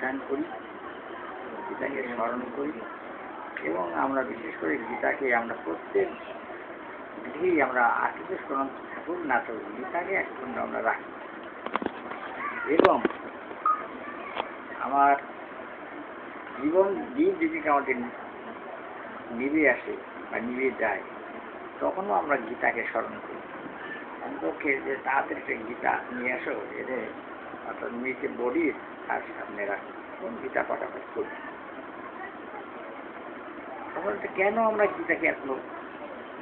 অনুধ্যান করি, গীতাকে স্মরণ করি এবং আমরা বিশেষ করে গীতাকে আমরা প্রত্যেক গৃহেই আমরা আশুতোষ ঠাকুর না তো গীতাকে এখন আমরা রাখি এবং আমার জীবন দিন জীবিকা আমাদের নিভে আসে বা নিভে যায়, তখনও আমরা গীতাকে স্মরণ করি। অন্তকে যে তাদের একটা গীতা নিয়ে আসো, এদের অর্থাৎ মেয়েকে বডি তার সামনে রাখি এবং গীতা পাঠাপাঠ করি। তখন কেন আমরা গীতাকে এত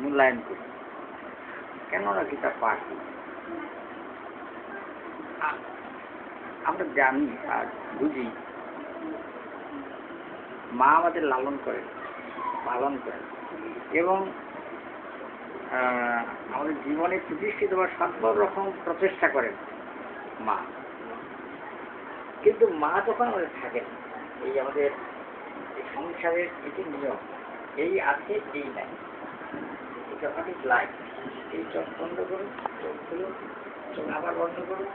মূল্যায়ন করি, কেন আমরা গীতা পাঠ করি? আমরা জানি আর বুঝি মা আমাদের লালন করেন, পালন করেন এবং আমাদের জীবনে প্রতিষ্ঠিত বা সর্ব রকম প্রচেষ্টা করেন মা। কিন্তু মা যখন আমাদের থাকেন, এই আমাদের সংসারের এটি নিয়ম, এই আছে এই নাই, যখন লাইফ এই চোখ বন্ধ করুন, চোখ খুলুন, চোখ আবার বন্ধ করুন,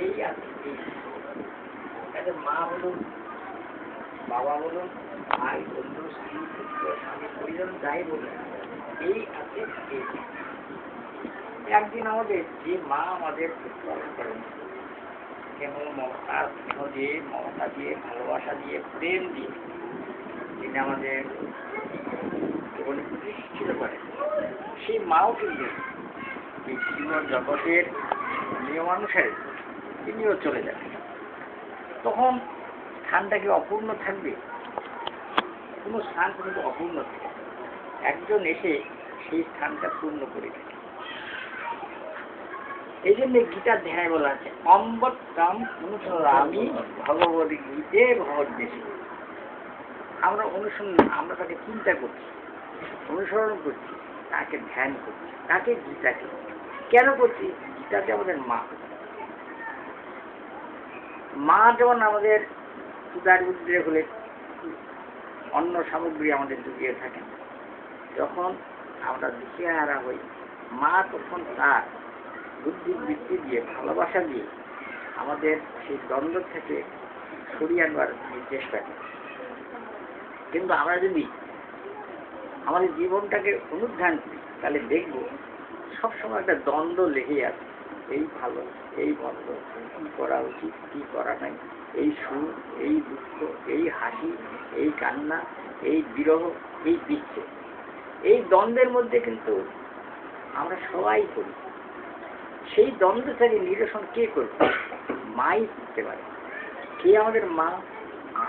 এই আছে এই। তাদের মা বলুন, বাবা বলুন, ভাই, বন্ধু, স্ত্রী, পুত্র, স্বামী, পরিজন, যাই বলুন, এই আছে এই। একদিন আমাদের যে মা আমাদের পালন করেন, কেমন মমতা স্নেহ দিয়ে, মমতা দিয়ে, ভালোবাসা দিয়ে, প্রেম দিয়ে তিনি আমাদের জীবনে প্রতিষ্ঠিত করেন, সেই মাও কিন্তু এই জীবন জগতের নিয়মানুসারে তিনিও চলে যাবেন। তখন স্থানটা কি অপূর্ণ থাকবে? কোনো স্থান কিন্তু অপূর্ণ থাকে, একজন এসে সেই স্থানটা পূর্ণ করে দেয়। এই জন্য গীতার ধ্যানে বলা আছে অম্বত্তম অনুসরামি ভগবতী গীতে ভগবদ্দেশে। আমরা অনুসন্ধান, আমরা তাকে চিন্তা করছি, অনুসরণ করছি, তাকে ধ্যান করছি, তাকে গীতাকে কেন করছি? গীতাতে আমাদের মা, মা যেমন আমাদের উদার বুদ্ধি হলে অন্য সামগ্রী আমাদের জুগিয়ে থাকেন, যখন আমরা দিশেহারা হই, মা তখন তার বুদ্ধি বৃত্তি দিয়ে, ভালোবাসা দিয়ে আমাদের সেই দ্বন্দ্ব থেকে সরিয়ে আনবার চেষ্টা করি। কিন্তু আমরা যদি আমাদের জীবনটাকে অনুধ্যান করি, তাহলে দেখব সবসময় একটা দ্বন্দ্ব লেগে আছে, এই ভালো, এই মন্দ, কি করা উচিত, কি করা নাই, এই সুখ, এই দুঃখ, এই হাসি, এই কান্না, এই বিরহ, এই বিচ্ছেদ, এই দ্বন্দ্বের মধ্যে কিন্তু আমরা সবাই করি। সেই দ্বন্দ্ব থেকে নিরসন কে করবে? মাই করতে পারে। কে আমাদের মা?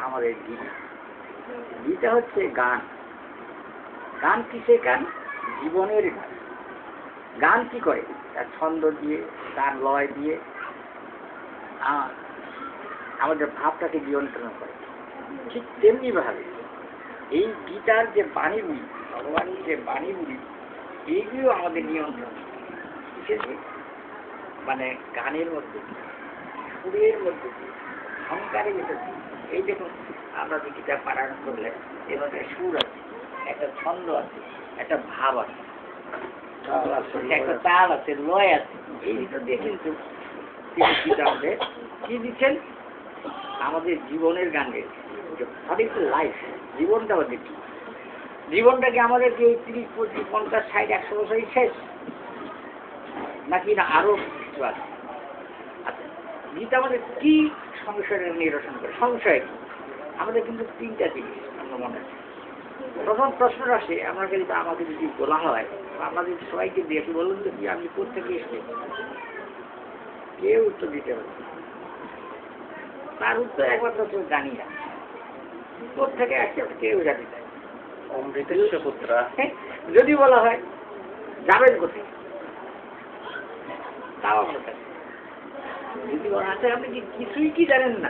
আমাদের গীতা। গীতা হচ্ছে গান। গান কিসের গান? জীবনের গান। গান কি করে? তার ছন্দ দিয়ে, তার লয় দিয়ে আমাদের ভাবটাকে নিয়ন্ত্রণ করে। ঠিক তেমনি ভাবে এই গীতার যে বাণীগুলি, ভগবানের যে বাণীগুলি, এইগুলো আমাদের নিয়ন্ত্রণ। কিসের? মানে গানের মধ্যে, সুরের মধ্যে, সংস্কারের মধ্যে। এই দেখুন, আমরা যে গীতা পারায়ণ করলে এভাবে সুর আছে, একটা ছন্দ আছে, একটা ভাব আছে, একটা তাল আছে, লয় আছে। এই ভিতর দিয়ে কিন্তু গীতা আমাদের কি দিচ্ছেন? আমাদের জীবনের গান গেছে। লাইফ, জীবনটা আমাদের কি? জীবনটাকে আমাদের কি 30, 25, 50, 60, 100 বছরই শেষ, নাকি না আরো কিছু আছে? আচ্ছা, গীতা আমাদের কি সংশয়ের নিরসন করে? সংশয় কি? আমাদের কিন্তু 3টা জিনিস আমরা মনে আছে। প্রথম প্রশ্ন আসে, আমাকে যদি বলা হয়, আমাদের সবাইকে দেখে বলুন তো কি আপনি কোথেকে এসেছেন? কেউ উত্তর দিতে পারে, তার উত্তর একমাত্র কেউ জানি না। কোথেকে আসছে কেউ জানি না। অমৃতের পুত্রা যদি বলা হয়, যাবেন কোথায়? তাও আমরা জানি। যদি বলা আছে আপনি কি কিছুই কি জানেন না,